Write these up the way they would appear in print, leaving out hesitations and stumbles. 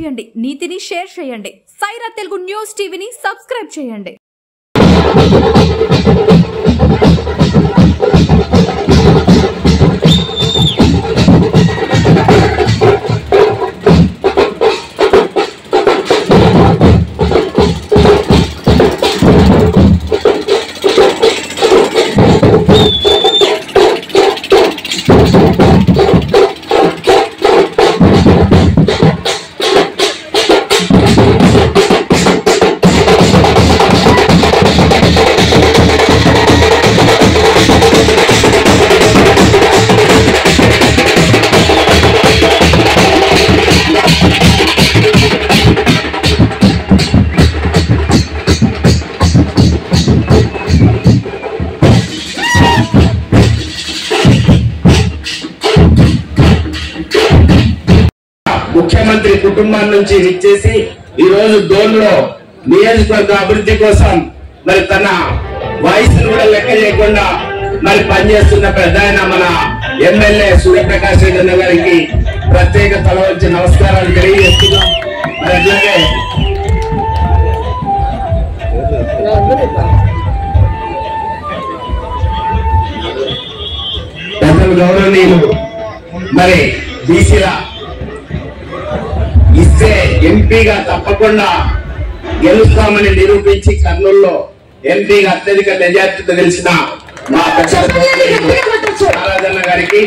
చేయండి, నీతిని షేర్ చేయండి. సైరా తెలుగు న్యూస్ టీవీని సబ్స్క్రైబ్ చేయండి. ముఖ్యమంత్రి కుటుంబం నుంచి విచ్చేసి ఈ రోజు డోన్లో నియోజకవర్గ అభివృద్ధి కోసం మరి తన వాయిస్ కూడా లెక్క చేయకుండా మరి పనిచేస్తున్న ప్రధాన మన ఎమ్మెల్యే సూర్యప్రకాష్ రెడ్డి అన్న గారికి ప్రత్యేక తల వచ్చి నమస్కారాలు తెలియజేస్తున్నాం. మరి అట్లాగే పెద్దలు గౌరవనీయులు మరి బీసీల ఇస్తే ఎంపీగా తప్పకుండా గెలుస్తామని నిరూపించి కర్నూలులో ఎంపీగా అత్యధిక మెజార్టీతో గెలిచిన మా నారాజన్న గారికి,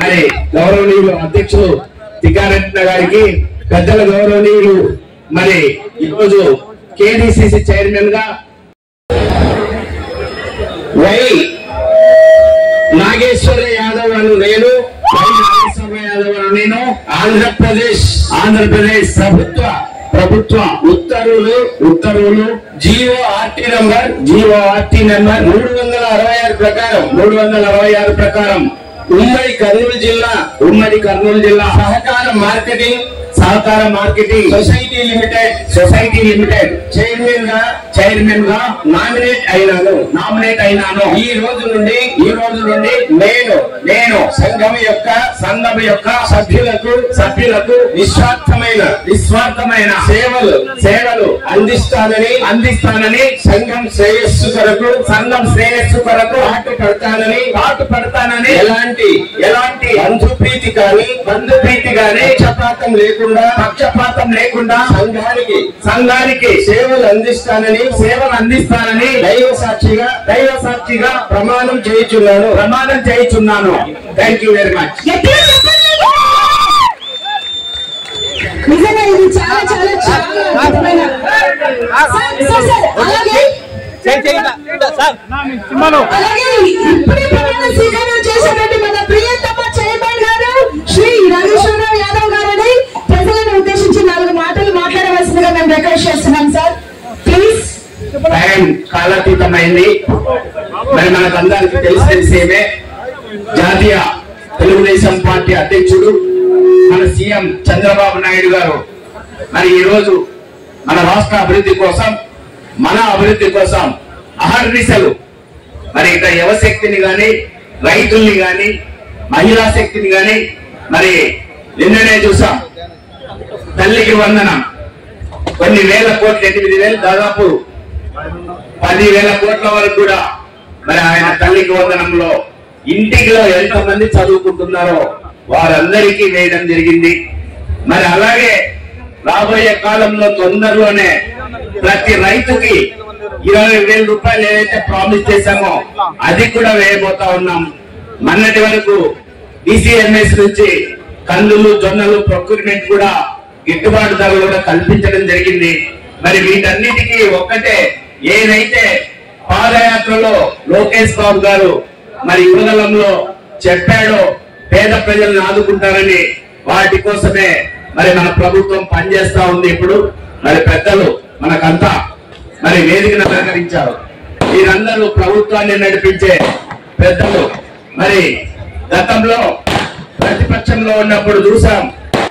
మరి గౌరవనీయులు అధ్యక్షులు తికారెడ్డి గారికి, పెద్దల గౌరవనీయులు మరి ఈరోజు కేడీసీసీ చైర్మన్ గా వై నాగేశ్వర యాదవ్ అని నేను, ఆంధ్రప్రదేశ్ ప్రభుత్వ ఉత్తర్వులు జీఓఆర్టీ నంబర్ 366 ప్రకారం ఉమ్మడి కర్నూలు జిల్లా సహకార మార్కెటింగ్ సొసైటీ లిమిటెడ్ చైర్మన్ గా నామినేట్ అయినాను. ఈ రోజు నుండి నేను సంఘం యొక్క సభ్యులకు నిస్వార్థమైన సేవలు అందిస్తానని సంఘం శ్రేయస్సు కొరకు పాటుపడతానని ఎలాంటి బంధుప్రీతి కానీ పక్షపాతం లేకుండా సంఘానికి సేవలు అందిస్తానని దైవ సాక్షిగా ప్రమాణం చేయుచున్నాను. Thank you very much. Shri Nageswararao Yadav గారిని ప్రజలను ఉద్దేశించి 4 మాటలు మాట్లాడవలసిందిగా మేము రిక్వెస్ట్ చేస్తున్నాం సార్. ప్లీజ్. టైం కాలాతీతమైంది. మరి మనకందరికి తెలిసేమే జాతీయ తెలుగుదేశం పార్టీ అధ్యక్షుడు మన సీఎం చంద్రబాబు నాయుడు గారు మరి ఈ రోజు మన రాష్ట్ర అభివృద్ధి కోసం అహర్నిశలు మరి ఇక్కడ యువశక్తిని గాని, రైతుల్ని గాని, మహిళా శక్తిని గాని మరి నిన్ననే చూసాం. తల్లికి వందనం కొన్ని వేల కోట్లు, 8,000 దాదాపు 10,000 కోట్ల వరకు కూడా మరి ఆయన తల్లికి వందనంలో ఇంటిలో ఎంతమంది చదువుకుంటున్నారో వారందరికీ వేయడం జరిగింది. మరి అలాగే రాబోయే కాలంలో తొందరలోనే ప్రతి రైతుకి 20,000 రూపాయలు ఏదైతే ప్రామిస్ చేశామో అది కూడా వేయబోతా ఉన్నాం. మొన్నటి వరకు డిసిఎంఎస్ నుంచి కందులు, జొన్నలు ప్రొక్యూర్మెంట్ కూడా గిట్టుబాటు ధరలు కూడా కల్పించడం జరిగింది. మరి వీటన్నిటికీ ఒక్కటే, ఏదైతే పాదయాత్రలో లోకేష్ బాబు గారు మరి యువగలంలో చెప్పాడో పేద ప్రజలను ఆదుకుంటారని, వాటి కోసమే మరి మన ప్రభుత్వం పనిచేస్తా ఉంది. ఇప్పుడు మరి పెద్దలు మనకంతా మరి వేదికను అలంకరించారు. వీరందరూ ప్రభుత్వాన్ని నడిపించే పెద్దలు. మరి గతంలో ప్రతిపక్షంలో ఉన్నప్పుడు చూసాం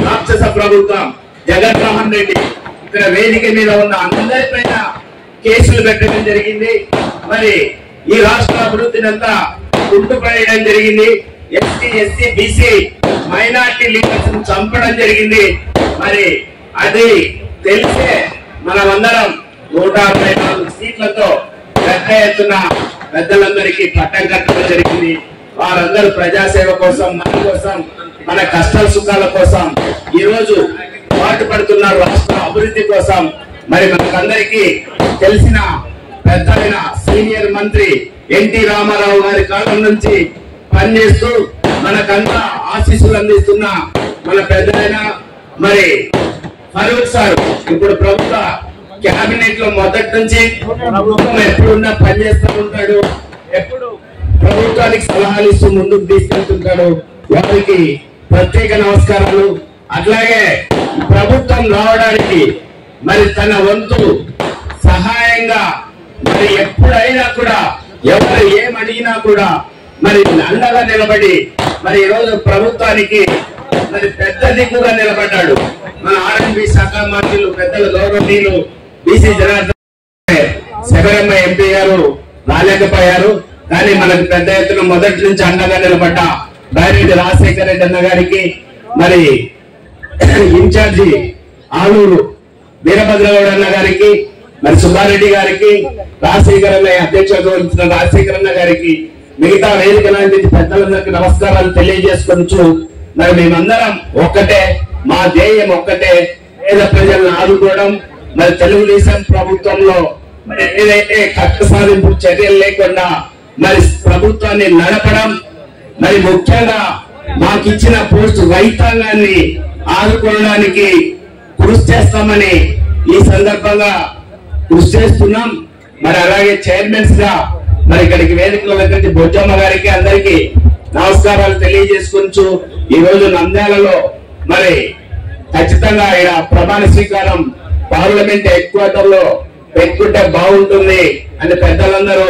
రాక్షస ప్రభుత్వం, జగన్మోహన్ రెడ్డి ఇక్కడ వేదిక మీద ఉన్న అందరిపైన కేసులు పెట్టడం జరిగింది. మరి ఈ రాష్ట్ర అభివృద్ధిని అంతా కుంటుపడేయడం జరిగింది. ST, SC, BC minority leaders చంపడం జరిగింది. మరి అది తెలిసే మనమందరం 164 సీట్లతో పెద్ద ఎత్తున పెద్దలందరికీ పట్టం కట్టడం జరిగింది. వారందరూ ప్రజాసేవ కోసం, మన కోసం, మన కష్ట సుఖాల కోసం ఈ రోజు పాటుపడుతున్నారు. రాష్ట్ర అభివృద్ధి కోసం మరి మనకందరికీ తెలిసిన పెద్దలైన సీనియర్ మంత్రి ఎన్టీ రామారావు గారి కాలం నుంచి పనిచేస్తూ మనకంతా ఆశీస్సులు అందిస్తున్న మన పెద్దలైన మరి ఫరూక్ సార్ ఇప్పుడు ప్రభుత్వ కేబినెట్ లో మొదటి నుంచి ప్రభుత్వం ఎప్పుడున్నా పనిచేస్తూ ఉంటాడు. ఎప్పుడు ప్రభుత్వానికి సలహాలు ఇస్తూ ముందుకు తీసుకెళ్తుంటాడు. వారికి ప్రత్యేక నమస్కారాలు. అట్లాగే ప్రభుత్వం రావడానికి మరి తన వంతు సహాయంగా మరి ఎప్పుడైనా కూడా ఎవరు ఏమడిగినా కూడా మరి అండగా నిలబడి మరి ఈ రోజు ప్రభుత్వానికి మరి పెద్ద దిక్కుగా నిలబడ్డాడు. మన ఆర్ఎండ్బి శాఖ మంత్రులు పెద్దల గౌరవనీయులు బీసీ జనార్దన్ శబరమ్మ ఎంపీ గారు రాలేకపోయారు. కానీ మనకు పెద్ద ఎత్తున మొదటి నుంచి అండగా నిలబడ్డ బైరెడ్డి రాజశేఖర రెడ్డి అన్న గారికి, మరి ఇన్ఛార్జి ఆలూరు వీరభద్రగౌడ్ అన్న గారికి, మరి సుబ్బారెడ్డి గారికి, రాజశేఖర అన్న అధ్యక్షత వహించిన రాజశేఖర అన్న గారికి, మిగతా వేదిక లాంటి పెద్దలందరికీ నమస్కారాలు తెలియజేసుకొచ్చు. మరి మేమందరం ఒక్కటే, మా ధ్యేయం ఒక్కటే, పేద ప్రజలను ఆదుకోవడం. మరి తెలుగుదేశం ప్రభుత్వంలో మరి ఏదైతే కక్ష సాధింపు చర్యలు లేకుండా మరి ప్రభుత్వాన్ని నడపడం, మరి ముఖ్యంగా మాకు ఇచ్చిన పోస్ట్ రైతాంగాన్ని ఆదుకోవడానికి కృషి చేస్తామని ఈ సందర్భంగా కృషి చేస్తున్నాం. మరి అలాగే చైర్మన్స్ గా మరి ఇక్కడికి వేదికల దగ్గర బొజ్జమ్మ గారికి అందరికి నమస్కారాలు తెలియజేసుకొచ్చు. ఈ రోజు నంద్యాలలో మరి ఖచ్చితంగా ఇక్కడ ప్రమాణ స్వీకారం పార్లమెంట్ హెడ్ క్వార్టర్ లో పెట్టుకుంటే బాగుంటుంది అని పెద్దలందరూ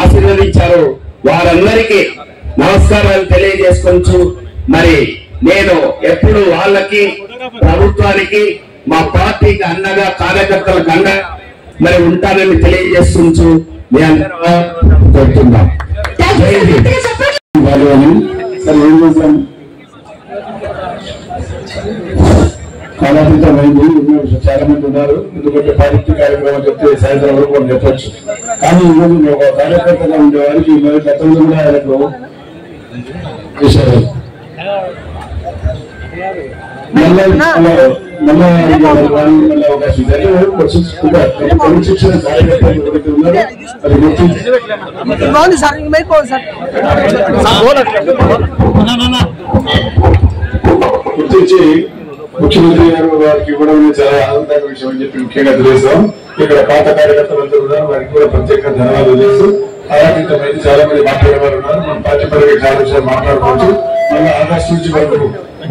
ఆశీర్వదించారు. వారందరికీ నమస్కారాలు తెలియజేసుకోవచ్చు. మరి నేను ఎప్పుడు వాళ్ళకి, ప్రభుత్వానికి, మా పార్టీకి అన్నగా, కార్యకర్తలకు అండగా మరి ఉంటానని తెలియజేసుకోవచ్చు. మీ అందరూ కోరుతున్నాం. కాలాతీతమైంది. చాలా మంది ఉన్నారు. ఎందుకంటే పార్టీ కార్యక్రమం చెప్తే సాయంత్రం వరకు మనం చెప్పచ్చు. కానీ ఈరోజు ఒక కార్యకర్తగా ఉండే వారికి గతంలో కూడా ఆయనకు మళ్ళీ అవకాశం క్రమశిక్షణ కార్యకర్తలు ఎవరైతే ఉన్నారో అది గుర్తించి ముఖ్యమంత్రి గారు వారికి ఇవ్వడం చాలా ఆనందకర విషయం అని చెప్పి ముఖ్యంగా తెలియజేస్తాం. ఇక్కడ పాత కార్యకర్తలందరూ ఉన్నారు, వారికి కూడా ప్రత్యేక ధన్యవాదాలు చేస్తూ ఆరాధితమైంది చాలా మంది మాట్లాడేవారు ఉన్నారు. మన పార్టీ పరంగా చాలా విషయాలు మాట్లాడుకోవచ్చు. మళ్ళీ ఆగస్టు నుంచి వరకు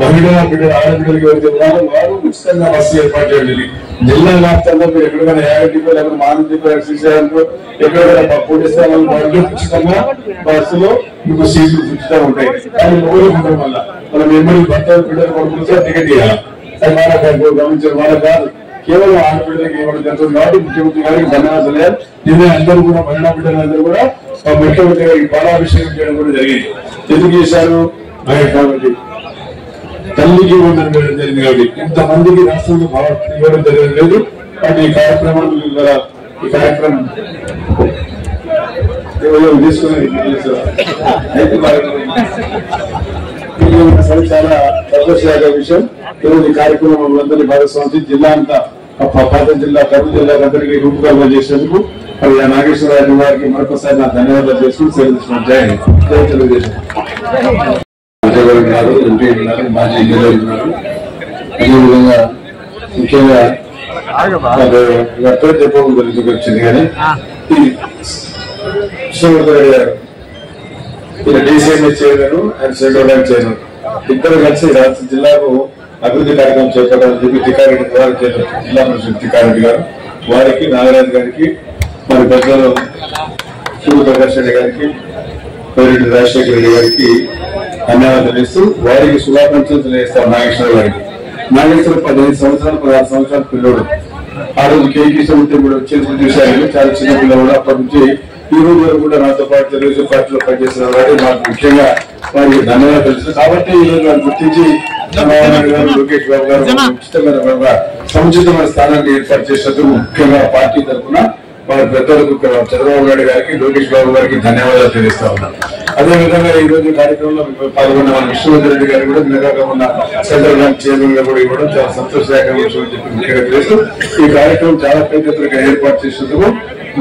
మహిళా బిడ్డలు, ఆడబిడ్డలకి ఎవరైతే ఉన్నారో వారు ఉచితంగా బస్సు ఏర్పాటు చేయండి. జిల్లా వ్యాప్తంగా మీరు ఎక్కడికైనా 50 రూపాయలు, ఎక్కడ మానవ రూపాయలు, శ్రీశైలంలో ఎక్కడైనా పోలీసు వాళ్ళు ఉచితంగా బస్సులో మీకు సీట్లు ఉచితంగా ఉంటాయి. కానీ ఊరు ఉండడం వల్ల మనం ఎమ్మడి భర్త బిడ్డలు కొడుకుంటే టికెట్ ఇవ్వాలి. అది వాళ్ళ గమనించారు. వాళ్ళ కాదు, కేవలం ఆడబిడ్డలకి ఇవ్వడం జరుగుతుంది. కాబట్టి ముఖ్యమంత్రి గారికి ధన్యవాదాలు. నిన్న అందరూ కూడా మహిళా బిడ్డలందరూ కూడా ముఖ్యమంత్రి గారికి పాలాభిషేకం చేయడం కూడా జరిగింది. ఎందుకు చేశారు కాబట్టి తల్లికి ఇవ్వడం జరిగింది. కాబట్టి ఇంతమందికి రాష్ట్రంలో ఇవ్వడం జరిగేది లేదు. కాబట్టి ఈ కార్యక్రమం తీసుకుని అయితే చాలా సంతోషదాయక విషయం. ఈరోజు ఈ కార్యక్రమం అందరినీ భాగస్వామి జిల్లా అంతా పాత జిల్లా, కర్నూలు జిల్లాకు అందరికీ రూపకల్పన చేసినందుకు మరి నాగేశ్వరరావు గారికి మరొకసారి నా ధన్యవాదాలు చేసుకుని సెలవు. జై తెలుగుదేశం. ఉన్నారు, ఎంపీ ఉన్నారు, మాజీ ఎమ్మెల్యే ఉన్నారు. అదేవిధంగా ముఖ్యంగా పేరు చెప్పడానికి వచ్చింది. కానీ కృష్ణమూర్తి గారు DCMS chairman and central bank chairman ఇద్దరు కలిసి రాష్ట్ర జిల్లాకు అభివృద్ధి కార్యక్రమం చేపట్టాలని చెప్పి తిక్కారెడ్డి ద్వారా జిల్లా పరిషత్ తిక్కారెడ్డి గారు వారికి, నాగరాజు గారికి, మరి పెద్దలు సూర్యప్రకాష్ రెడ్డి గారికి, పేరెడ్డి రాజశేఖర రెడ్డి గారికి ధన్యవాదాలు ఇస్తూ వారికి శుభాకాంక్షలు తెలియజేస్తారు. నాగేశ్వర గారికి, నాగేశ్వర 15 సంవత్సరాలు 16 సంవత్సరాల పిల్లడు. ఆ రోజు కేకృష్ణమూర్తి కూడా చేతులు చూశారు. చాలా చిన్న పిల్లవాడు. అప్పటి నుంచి ఈ రోజు వరకు కూడా నాతో పాటు తెలుగుదేశం పార్టీలో పనిచేస్తున్నారు. కాబట్టి మాకు ముఖ్యంగా వారికి ధన్యవాదాలు తెలుసు. కాబట్టి ఈ రోజు వారు గుర్తించి చంద్రబాబు నాయుడు గారు లోకేష్ బాబు గారు ఉచితమైన సముచితమైన స్థానాన్ని ఏర్పాటు చేసినందుకు ముఖ్యంగా పార్టీ తరఫున వారి పెద్దలకు చంద్రబాబు నాయుడు గారికి లోకేష్ బాబు గారికి ధన్యవాదాలు తెలియజేస్తా ఉన్నాం. అదేవిధంగా ఈ రోజు కార్యక్రమంలో పాల్గొన్న మన విష్ణువర్ధన్ రెడ్డి గారు కూడా నిన్నగా ఉన్న సెంట్రల్ బ్యాంక్ చైర్మన్ గా కూడా ఇవ్వడం చాలా సంతోషదాయకమైన విషయం అని చెప్పి ముఖ్యంగా తెలుస్తూ ఈ కార్యక్రమం చాలా పెద్ద ఎత్తున ఏర్పాటు చేసినందుకు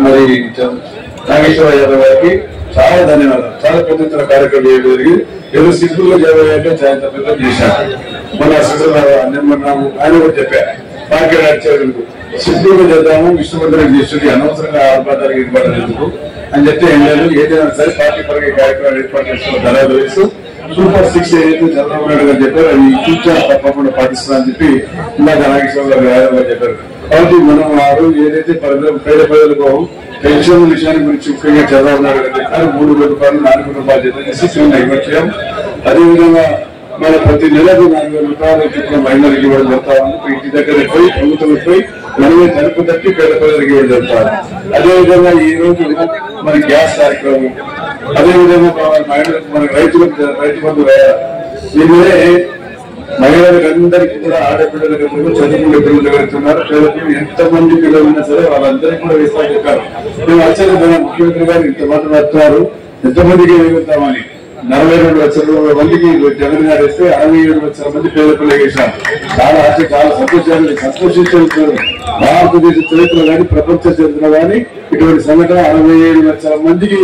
మరి నాగేశ్వర యాదవ్ గారికి చాలా ధన్యవాదాలు. చాలా పెద్ద ఎత్తున కార్యక్రమం చేయడం జరిగింది. ఏదో సింపుల్ గా చేయాలంటే చాలా పెద్ద చేశారు. మన ఆయన కూడా చెప్పారు మార్కెట్ యాడ్ సింపుల్ గా చేద్దాము, విష్ణువర్ధన్ చేస్తుంది అనవసరంగా ఆర్పాటానికి ఏర్పాటు ఎందుకు అని చెప్తే ఏం లేదు. ఏదైనా సరే పార్టీ పరంగా కార్యక్రమాలు ఏర్పాటు చేస్తున్న ధనాలు వేస్తూ సూపర్ 6 ఏదైతే చంద్రబాబు నాయుడు గారు చెప్పారు అది ఫ్యూచర్ తప్పకుండా పాటిస్తుందని చెప్పి ఇందాక నాగేశ్వర గారు చెప్పారు. కాబట్టి మనం ఆ రోజు ఏదైతే పేద ప్రజలకు పెన్షన్ విషయాన్ని గురించి ముఖ్యంగా చంద్రబాబు నాయుడు గారు చెప్పారు 3,000 రూపాయలు 4,000 రూపాయలు చేసి ఇవ్వచ్చాం. అదేవిధంగా మన ప్రతి నెలకు 4,000 రూపాయలు చెప్పిన మహిళలకు ఇవ్వడం జరుగుతా ఉంది. ఇంటి దగ్గర పోయి ప్రభుత్వం పోయి మనమే తలుపు తట్టి పేద ప్రజలకు ఇవ్వడం జరుగుతారు. అదేవిధంగా ఈ రోజు మన గ్యాస్ కార్యక్రమం, అదేవిధంగా మన రైతు బంధు దీనివే మహిళలకు అందరికీ కూడా ఆడపిల్లలకు చదువుకునే పిల్లలు వెళ్తున్నారు. పిల్లలకు ఎంతమంది పిల్లలు ఉన్నా సరే వాళ్ళందరికీ కూడా వేస్తామని చెప్పారు. మేము ఆశ్చర్యపోయిన ముఖ్యమంత్రి గారు ఇంత మాట్లాడుతున్నారు ఎంతమందికి వెళ్తామని. 42 లక్షల మందికి జగన్ గారు వేస్తే 67 లక్షల మంది పేద పిల్లలు వేశారు. చాలా చాలా సంతోషించారు. భారతదేశ చరిత్ర కానీ ప్రపంచ చరిత్ర కానీ ఇటువంటి సంఘటన 67 లక్షల మందికి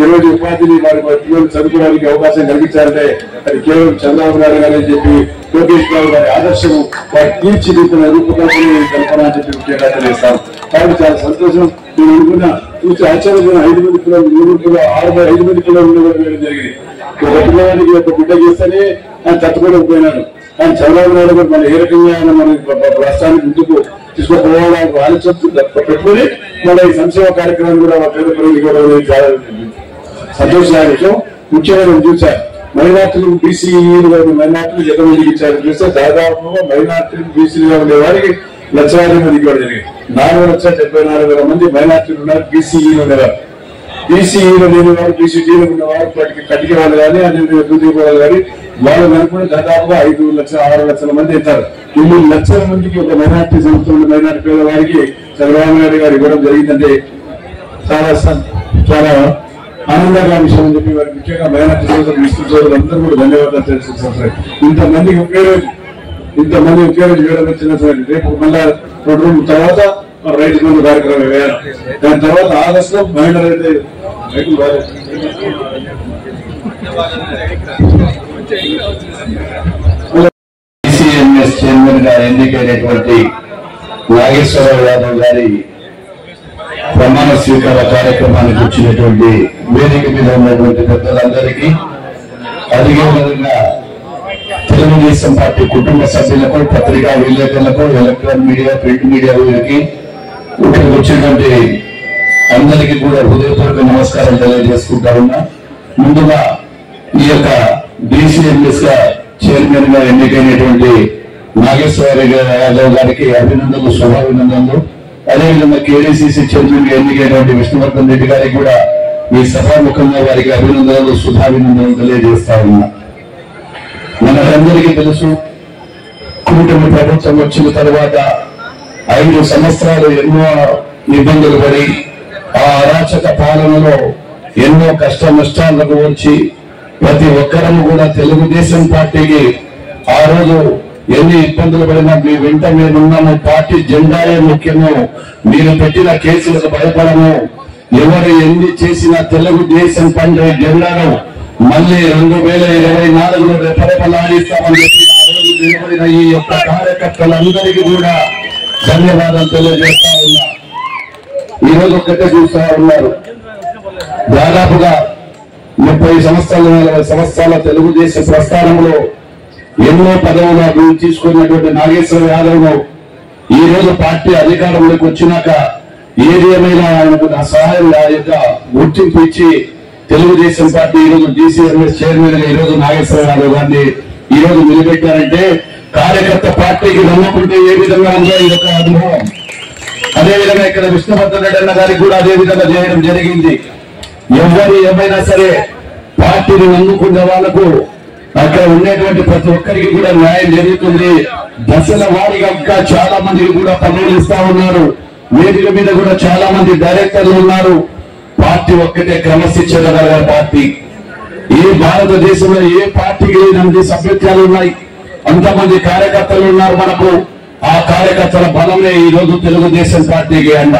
ఈరోజు ఉపాధిని వారి పిల్లలు చదువుకోవడానికి అవకాశం కలిగించారంటే అది కేవలం చంద్రబాబు నాయుడు గారు అని చెప్పి లోకేష్ బాబు గారి ఆదర్శం వారి తీర్చిదిద్దిన రూపకల్పన కల్పన అని చెప్పి ముఖ్యంగా తెలియజేస్తాం. కాబట్టి చాలా సంతోషం. నేను అనుకున్న చూసి ఆశ్చర్యపోయిన 5 మంది పిల్లలు 3 పిల్లలు 5 మంది పిల్లలు ఉండడం జరిగింది. ఒక పిల్లవాడికి ఒక బిడ్డ చేస్తేనే ఆయన తట్టుకోలేకపోయినాడు. కానీ చంద్రబాబు నాయుడు గారు మన ఏ రకంగా మన రాష్ట్రానికి ముందుకు తీసుకుపోవడానికి ఆలోచన పెట్టుకుని మన ఈ సంక్షేమ కార్యక్రమాన్ని కూడా పేద ప్రజలు చాలా సంతోషమైన విషయం. ముఖ్యంగా నేను చూశాను మైనార్టీలు బీసీలు మైనార్టీలు ఎంతమందికి ఇచ్చారు చూస్తే దాదాపుగా మైనార్టీలు బీసీలుగా ఉండే వారికి 1,00,000 మందికి ఇవ్వడం జరిగింది. 4,74,000 మంది మైనార్టీలు ఉన్నారు, బీసీఈలు ఉండేవారు. బీసీఈలు లేని వారు బీసీడీలు ఉన్నవారు కటిక వాళ్ళు కానీ అదే వాళ్ళు కానీ వాళ్ళు కనుక్కుని దాదాపుగా 5 లక్షల 6 లక్షల మంది అవుతారు. 9 లక్షల మందికి ఒక మైనార్టీ సంస్థలు మైనార్టీ పేద వారికి చంద్రబాబు నాయుడు గారు ఇవ్వడం జరిగిందంటే చాలా ఆనందంగా విషయం అని చెప్పి వారికి ముఖ్యంగా మైనార్టీ సోదరులు విస్తృతులు అందరూ కూడా ధన్యవాదాలు తెలుసుకుంటారు. ఇంతమంది ఒకే రోజు వేయడం వచ్చిన రేపు మళ్ళా 2 రోజుల తర్వాత రైతు బంధు కార్యక్రమం వేయాలి. దాని తర్వాత ఆగస్టులో మహిళలు అయితే చైర్మన్ గా ఎన్నికైనటువంటి నాగేశ్వరరావు యాదవ్ గారి ప్రమాణ స్వీకార కార్యక్రమానికి వచ్చినటువంటి వేదిక మీద ఉన్నటువంటి పెద్దలందరికీ, అదేవిధంగా తెలుగుదేశం పార్టీ కుటుంబ సభ్యులకు, పత్రికా విలేకరులకు, ఎలక్ట్రానిక్ మీడియా, ప్రింట్ మీడియా వీరికి ఇక్కడికి వచ్చినటువంటి అందరికీ కూడా హృదయపూర్వక నమస్కారం తెలియజేసుకుంటా ఉన్నా. ముందుగా ఈ యొక్క డిసిఎంఎస్ గా చైర్మన్ గా ఎన్నికైనటువంటి నాగేశ్వర యాదవ్ గారికి అభినందనలు, శుభాభినందనలు. అదేవిధంగా కేడీసీసీ చైర్మన్ గా ఎన్నికైనటువంటి విష్ణువర్ధన్ రెడ్డి గారికి కూడా ఈ సభాముఖంగా వారికి అభినందనలు, శుభాభినందనలు తెలియజేస్తా ఉన్నా. మనందరికీ తెలుసు, కూటమి ప్రభుత్వం వచ్చిన తర్వాత 5 సంవత్సరాలు ఎన్నో ఇబ్బందులు పడి ఆ అరాచక పాలనలో ఎన్నో కష్ట నష్టాలకు వచ్చి ప్రతి ఒక్కరూ కూడా తెలుగుదేశం పార్టీకి ఆ రోజు ఎన్ని ఇబ్బందులు పడినా మీ వెంట మేమున్నాము, పార్టీ జెండాయే ముఖ్యము, మీరు పెట్టిన కేసులకు భయపడము, ఎవరు ఎన్ని చేసినా తెలుగుదేశం పార్టీ జెండాను మళ్ళీ 2024లో రెపరెపలాడిస్తామని చెప్పి ఆ రోజు నిలబడిన ఈ యొక్క కార్యకర్తలందరికీ కూడా ధన్యవాదాలు తెలియజేస్తా ఉన్నా. ఈ రోజు ఒక్కటే చూస్తా ఉన్నారు, దాదాపుగా 30 సంవత్సరాల 40 సంవత్సరాల తెలుగుదేశం ప్రస్థానంలో ఎన్నో పదవులు అభివృద్ధి తీసుకున్నటువంటి నాగేశ్వర యాదవ్ ఈ రోజు పార్టీ అధికారంలోకి వచ్చినాక ఏది ఏమైనా ఆయనకు నా సహాయం ఆ యొక్క గుర్తింపు ఇచ్చి తెలుగుదేశం పార్టీ ఈ రోజు డిసిఎంఎస్ చైర్మన్ గా ఈ రోజు నాగేశ్వర యాదవ్ గారిని ఈ రోజు నిలబెట్టారంటే కార్యకర్త పార్టీకి నమ్ముకుంటే ఏ విధంగా ఉందో ఈ యొక్క అనుభవం. అదేవిధంగా ఇక్కడ విష్ణువర్ధన్ రెడ్డి అన్న గారికి కూడా అదే విధంగా చేయడం జరిగింది. ఎవరు ఏమైనా సరే పార్టీని నమ్ముకునే వాళ్లకు అక్కడ ఉండేటువంటి ప్రతి ఒక్కరికి కూడా న్యాయం జరుగుతుంది. దశల వారీగా ఇంకా చాలా మందికి కూడా పనులు ఇస్తా ఉన్నారు. వేదిక మీద కూడా చాలా మంది డైరెక్టర్లు ఉన్నారు. పార్టీ ఒక్కటే క్రమశిక్షణ కలిగిన పార్టీ. ఏ భారతదేశంలో ఏ పార్టీకి లేనంత సభ్యత్యాలు ఉన్నాయి, అంతమంది కార్యకర్తలు ఉన్నారు మనకు. ఆ కార్యకర్తల బలమే ఈ రోజు తెలుగుదేశం పార్టీకి అండ.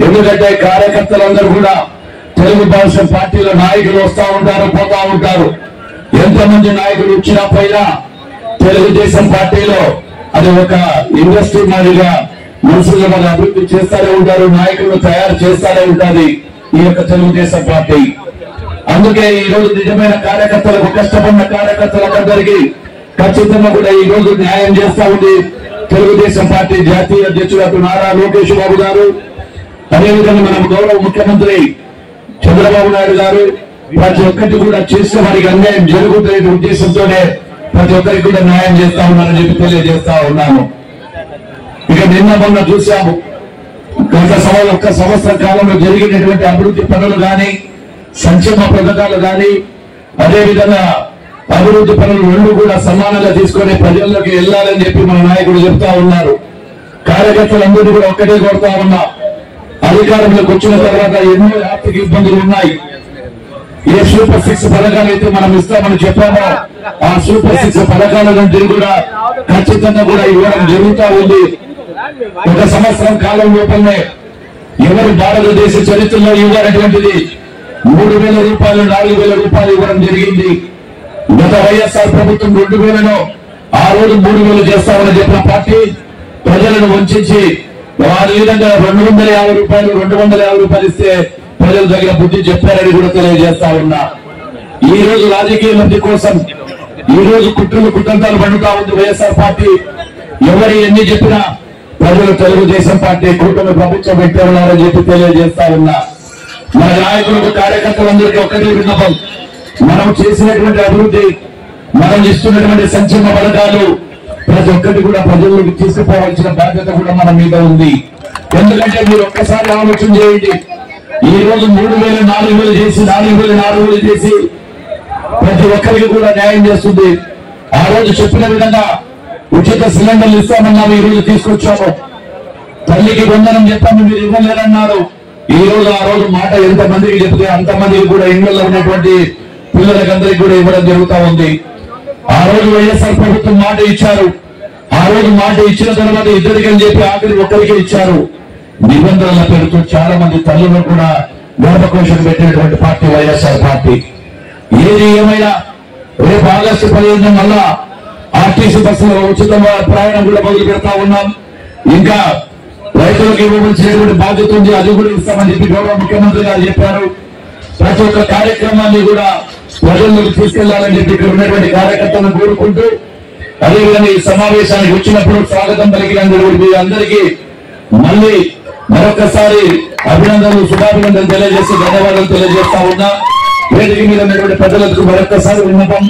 ఎందుకంటే కార్యకర్తలందరూ కూడా తెలుగుదేశం పార్టీలో నాయకులు వస్తా ఉంటారు, పోతా ఉంటారు. ఎంతమంది నాయకులు వచ్చినా పైన తెలుగుదేశం పార్టీలో అది ఒక ఇండస్ట్రీ మాదిరిగా మనుషులు మన అభివృద్ధి చేస్తూనే ఉంటారు, నాయకులను తయారు చేస్తూనే ఉంటుంది ఈ యొక్క తెలుగుదేశం పార్టీ. అందుకే ఈ రోజు నిజమైన కార్యకర్తలకు, కష్టపడిన కార్యకర్తలందరికీ ఖచ్చితంగా కూడా ఈ రోజు న్యాయం చేస్తా ఉంది తెలుగుదేశం పార్టీ జాతీయ అధ్యక్షుడు నారా లోకేష్ బాబు గారు. అదేవిధంగా మన గౌరవ ముఖ్యమంత్రి చంద్రబాబు నాయుడు గారు ప్రతి ఒక్కటి కూడా చేస్తే వారికి అన్యాయం జరుగుతున్న ఉద్దేశంతోనే ప్రతి ఒక్కరికి కూడా న్యాయం చేస్తా ఉన్నారని చెప్పి తెలియజేస్తా ఉన్నాను. ఇక నిన్న మొన్న చూశాము, గత ఒక్క సంవత్సర కాలంలో జరిగినటువంటి అభివృద్ధి పనులు కానీ, సంక్షేమ పథకాలు కానీ, అదేవిధంగా అభివృద్ధి పనులు రెండు కూడా సమానంగా తీసుకొని ప్రజల్లోకి వెళ్లాలని చెప్పి మన నాయకుడు చెప్తా ఉన్నారు. కార్యకర్తలందరినీ కూడా ఒక్కటే కోరుతా ఉన్నా, అధికారంలోకి వచ్చిన తర్వాత ఎన్నో ఆర్థిక ఇబ్బందులు ఉన్నాయి. ఏ సూపర్ 6 పథకాలు అయితే మనం ఇస్తామని చెప్పామో ఆ సూపర్ 6 పథకాలన్నింటినీ కూడా ఖచ్చితంగా కూడా ఇవ్వడం జరుగుతూ ఉంది. ఒక సంవత్సరం కాలం లోపలనే ఎవరు భారతదేశ చరిత్రలో ఇవ్వనటువంటిది 3,000 రూపాయలు, 4,000 రూపాయలు ఇవ్వడం జరిగింది. గత వైఎస్ఆర్ ప్రభుత్వం 2,000 ఆ రోజు 3,000 చేస్తామని చెప్పిన పార్టీ ప్రజలను వంచి వారి విధంగా 250 రూపాయలు 250 రూపాయలు ఇస్తే ప్రజలు దగ్గర బుద్ధి చెప్పారని కూడా తెలియజేస్తా ఉన్నా. ఈ రోజు రాజకీయ లబ్ధి కోసం ఈ రోజు కుట్రంతాలు పండుతా ఉంది వైఎస్ఆర్ పార్టీ. ఎవరు ఎన్ని చెప్పినా ప్రజలు తెలుగుదేశం పార్టీ కూటమి ప్రభుత్వం పెట్టి ఉన్నారని చెప్పి తెలియజేస్తా ఉన్నా. మన నాయకులకు, కార్యకర్తలందరికీ ఒక్కటే విన్నపం, మనం చేసినటువంటి అభివృద్ధి, మనం ఇస్తున్నటువంటి సంక్షేమ పథకాలు ప్రతి ఒక్కటి కూడా ప్రజల్లోకి తీసుకుపోవాల్సిన బాధ్యత కూడా మన మీద ఉంది. ఎందుకంటే మీరు ఒక్కసారి ఆలోచన చేయండి, ఈ రోజు 3,000 4,000 చేసి 4,000 చేసి ప్రతి ఒక్కరికి కూడా న్యాయం చేస్తుంది. ఆ రోజు చెప్పిన విధంగా ఉచిత సిలిండర్లు ఇస్తామన్నాము, ఈ రోజు తీసుకొచ్చాము. తల్లికి వందనం చెప్పాము, మీరు ఇవ్వలేరన్నారు. ఈ రోజు ఆ రోజు మాట ఎంత మందికి చెప్తే అంతమందికి కూడా ఇళ్లలో ఉన్నటువంటి పిల్లలకందరికీ కూడా ఇవ్వడం జరుగుతూ ఉంది. ఆ రోజు వైఎస్ఆర్ ప్రభుత్వం మాట ఇచ్చారు. ఆ రోజు మాట ఇచ్చిన తర్వాత ఇద్దరికి అని చెప్పి ఆఖరి ఒక్కరికి ఇచ్చారు. నిబంధనల పేరుతో చాలా మంది తల్లులు కూడా గర్భకోశం పెట్టినటువంటి పార్టీ వైఎస్ఆర్ పార్టీ. ఏది ఏమైనా రేపు ఆగస్టు 15 మళ్ళా ఆర్టీసీ బస్సులో ఉచిత ప్రయాణం కూడా మొదలు పెడతా ఉన్నాం. ఇంకా రైతులకు ఇవ్వవలసినటువంటి బాధ్యత ఉంది, అది కూడా ఇస్తామని చెప్పి గౌరవ ముఖ్యమంత్రి గారు చెప్పారు. ప్రతి ఒక్క కార్యక్రమాన్ని కూడా ప్రజల్లోకి తీసుకెళ్లాలని చెప్పి ఇక్కడ ఉన్నటువంటి కార్యకర్తలను కోరుకుంటూ, అదేవిధంగా ఈ సమావేశానికి వచ్చినప్పుడు స్వాగతం పలికినందుకు మీ అందరికీ మళ్ళీ మరొకసారి అభినందనలు, శుభాభినందనలు తెలియజేస్తూ ధన్యవాదాలు తెలియజేస్తా ఉన్నా. వేదిక మీద ఉన్నటువంటి ప్రజలకు మరొకసారి విన్నపం,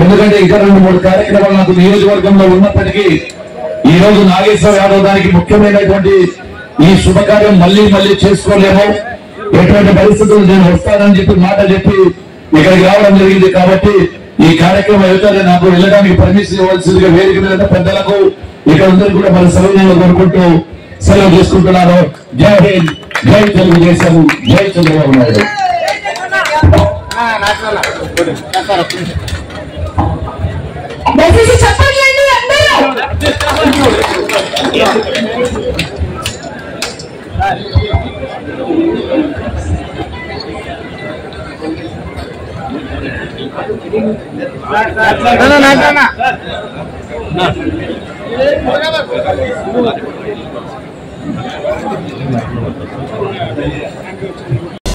ఎందుకంటే ఇంకా 2-3 కార్యక్రమాలు నాకు నియోజకవర్గంలో ఉన్నప్పటికీ ఈ రోజు నాగేశ్వర యాదవ్ దానికి ముఖ్యమైనటువంటి ఈ శుభకార్యం మళ్ళీ చేసుకోలేము. ఎటువంటి పరిస్థితులు నేను వస్తానని చెప్పి మాట చెప్పి ఇక్కడికి రావడం జరిగింది. కాబట్టి ఈ కార్యక్రమం అవుతారే నాకు వెళ్ళడానికి పర్మిషన్ ఇవ్వాల్సిందిగా వేదిక మీద పెద్దలకు ఇక్కడ అందరూ కూడా మన సెలవు కోరుకుంటూ సెలవు చేసుకుంటున్నారు. జై హింద్, జై తెలుగుదేశం, జై చంద్రబాబు నాయుడు. చెప్పండి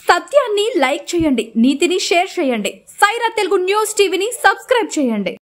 సత్యాన్ని లైక్ చేయండి, నీతిని షేర్ చేయండి. సైరా తెలుగు న్యూస్ టీవీని సబ్స్క్రైబ్ చేయండి.